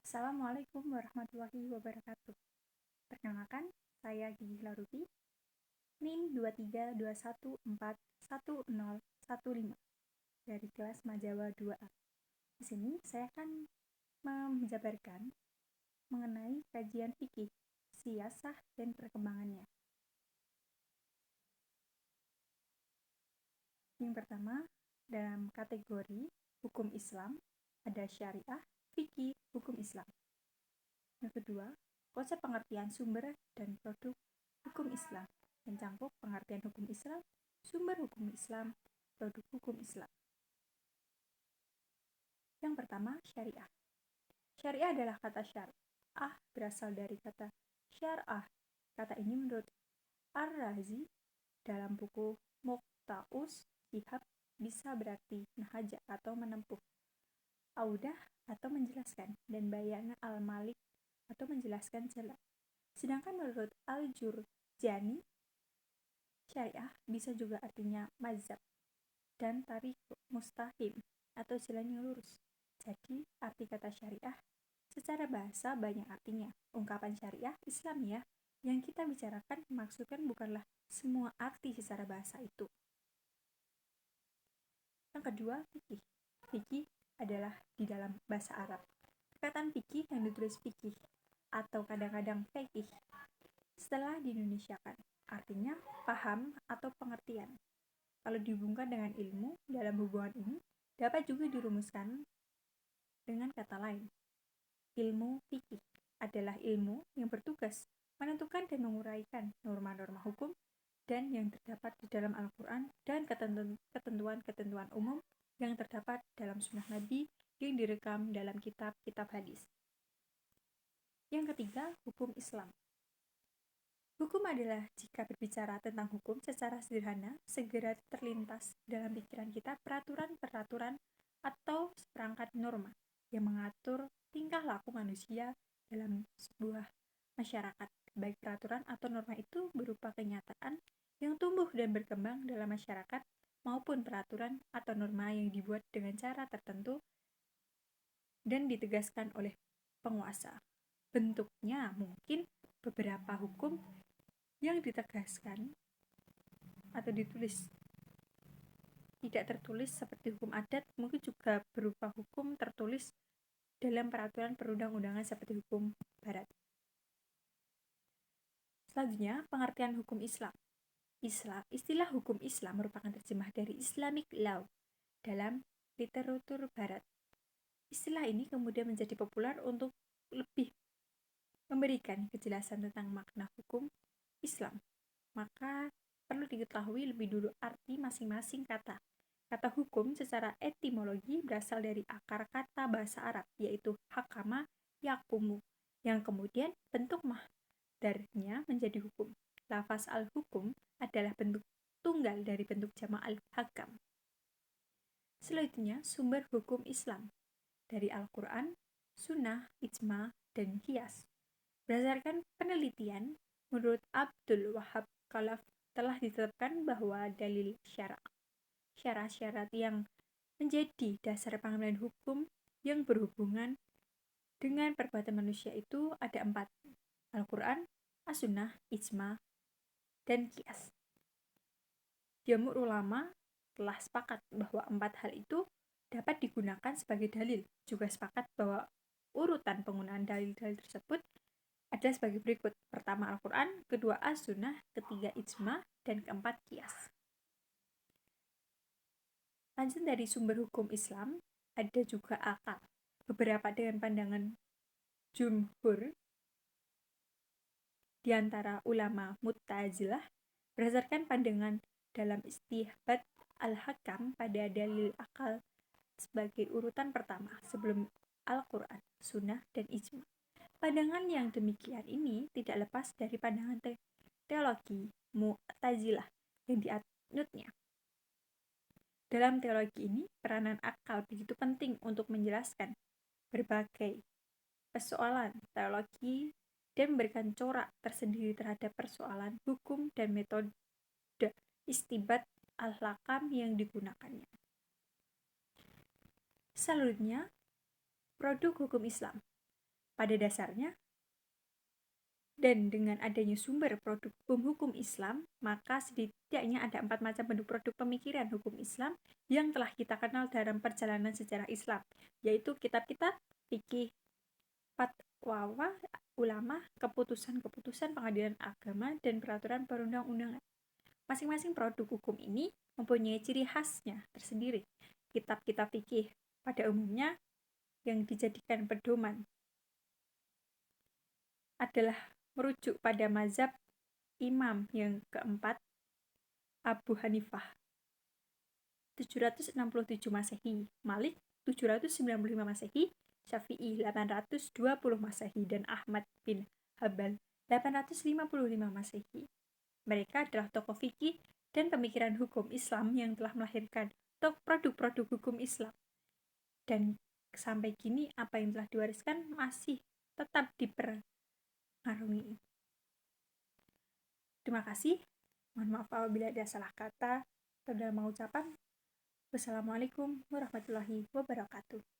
Assalamualaikum warahmatullahi wabarakatuh. Perkenalkan, saya Gigi Laruti, NIM 232141015 dari kelas Majawa 2A. Di sini saya akan menjabarkan mengenai kajian fikih, siasah, dan perkembangannya. Yang pertama, dalam kategori hukum Islam, ada syariah, fikih, hukum Islam. Yang kedua, konsep pengertian sumber dan produk hukum Islam, mencakup pengertian hukum Islam, sumber hukum Islam, produk hukum Islam. Yang pertama, syariah. Syariah adalah kata syar'ah berasal dari kata syar'ah. Kata ini menurut Ar-Razi dalam buku Muqta'us Shihab bisa berarti nahaja atau menempuh, audah atau menjelaskan, dan bayana al-malik atau menjelaskan jalan. Sedangkan menurut Al-Jurjani, syariah bisa juga artinya mazhab dan tarik mustahim atau jalan yang lurus. Jadi, arti kata syariah secara bahasa banyak artinya. Ungkapan syariah Islamiyah yang kita bicarakan maksudkan bukanlah semua arti secara bahasa itu. Yang kedua, fikih. Fikih adalah di dalam bahasa Arab. Perkataan fikih yang ditulis fikih atau kadang-kadang fikih setelah diindonesiakan, artinya paham atau pengertian. Kalau dihubungkan dengan ilmu, dalam hubungan ini dapat juga dirumuskan dengan kata lain. Ilmu fikih adalah ilmu yang bertugas menentukan dan menguraikan norma-norma hukum dan yang terdapat di dalam Al-Quran dan ketentuan-ketentuan umum yang terdapat dalam sunnah Nabi yang direkam dalam kitab-kitab hadis. Yang ketiga, hukum Islam. Hukum adalah jika berbicara tentang hukum secara sederhana, segera terlintas dalam pikiran kita peraturan-peraturan atau seperangkat norma yang mengatur tingkah laku manusia dalam sebuah masyarakat. Baik peraturan atau norma itu berupa kenyataan yang tumbuh dan berkembang dalam masyarakat maupun peraturan atau norma yang dibuat dengan cara tertentu dan ditegaskan oleh penguasa. Bentuknya mungkin beberapa hukum yang ditegaskan atau ditulis tidak tertulis seperti hukum adat, mungkin juga berupa hukum tertulis dalam peraturan perundang-undangan seperti hukum barat. Selanjutnya, pengertian hukum Islam. Istilah hukum Islam merupakan terjemah dari Islamic law dalam literatur barat. Istilah ini kemudian menjadi populer untuk lebih memberikan kejelasan tentang makna hukum Islam. Maka perlu diketahui lebih dulu arti masing-masing kata. Kata hukum secara etimologi berasal dari akar kata bahasa Arab, yaitu hakama yakumu, yang kemudian bentuk masdarnya menjadi hukum. Lafaz al-hukum adalah bentuk tunggal dari bentuk jamak al-hakam. Selanjutnya, sumber hukum Islam dari Al-Quran, Sunnah, Ijma, dan Qiyas. Berdasarkan penelitian, menurut Abdul Wahab Khalaf telah ditetapkan bahwa dalil syarat yang menjadi dasar pengambilan hukum yang berhubungan dengan perbuatan manusia itu ada 4: Al-Quran, As-Sunnah, Ijma, dan Qiyas. Jumhur ulama telah sepakat bahwa 4 hal itu dapat digunakan sebagai dalil. Juga sepakat bahwa urutan penggunaan dalil-dalil tersebut ada sebagai berikut. Pertama Al-Quran, kedua As-Sunnah, ketiga Ijma, dan keempat Qiyas. Lanjut dari sumber hukum Islam, ada juga akal. Beberapa dengan pandangan jumhur di antara ulama Mu'tazilah berdasarkan pandangan dalam istihbad al-hakam pada dalil akal sebagai urutan pertama sebelum Al-Quran, Sunnah, dan Ijma. Pandangan yang demikian ini tidak lepas dari pandangan teologi Mu'tazilah yang dianutnya. Dalam teologi ini, peranan akal begitu penting untuk menjelaskan berbagai persoalan teologi dan memberikan corak tersendiri terhadap persoalan hukum dan metode istibad al-hakam yang digunakannya. Selanjutnya, produk hukum Islam. Pada dasarnya, dan dengan adanya sumber produk hukum Islam, maka setidaknya ada 4 macam bentuk produk pemikiran hukum Islam yang telah kita kenal dalam perjalanan sejarah Islam, yaitu kitab-kitab, fikih, fatwa ulama, keputusan-keputusan pengadilan agama, dan peraturan perundang-undangan. Masing-masing produk hukum ini mempunyai ciri khasnya tersendiri. Kitab-kitab fikih pada umumnya yang dijadikan pedoman adalah merujuk pada mazhab imam yang keempat, Abu Hanifah 767 Masehi, Malik 795 Masehi, Syafi'i 820 Masehi, dan Ahmad bin Hambal 855 Masehi. Mereka adalah tokoh fikih dan pemikiran hukum Islam yang telah melahirkan produk-produk hukum Islam. Dan sampai kini apa yang telah diwariskan masih tetap dipengaruhi. Terima kasih. Mohon maaf apabila ada salah kata atau dalam ucapan. Wassalamualaikum warahmatullahi wabarakatuh.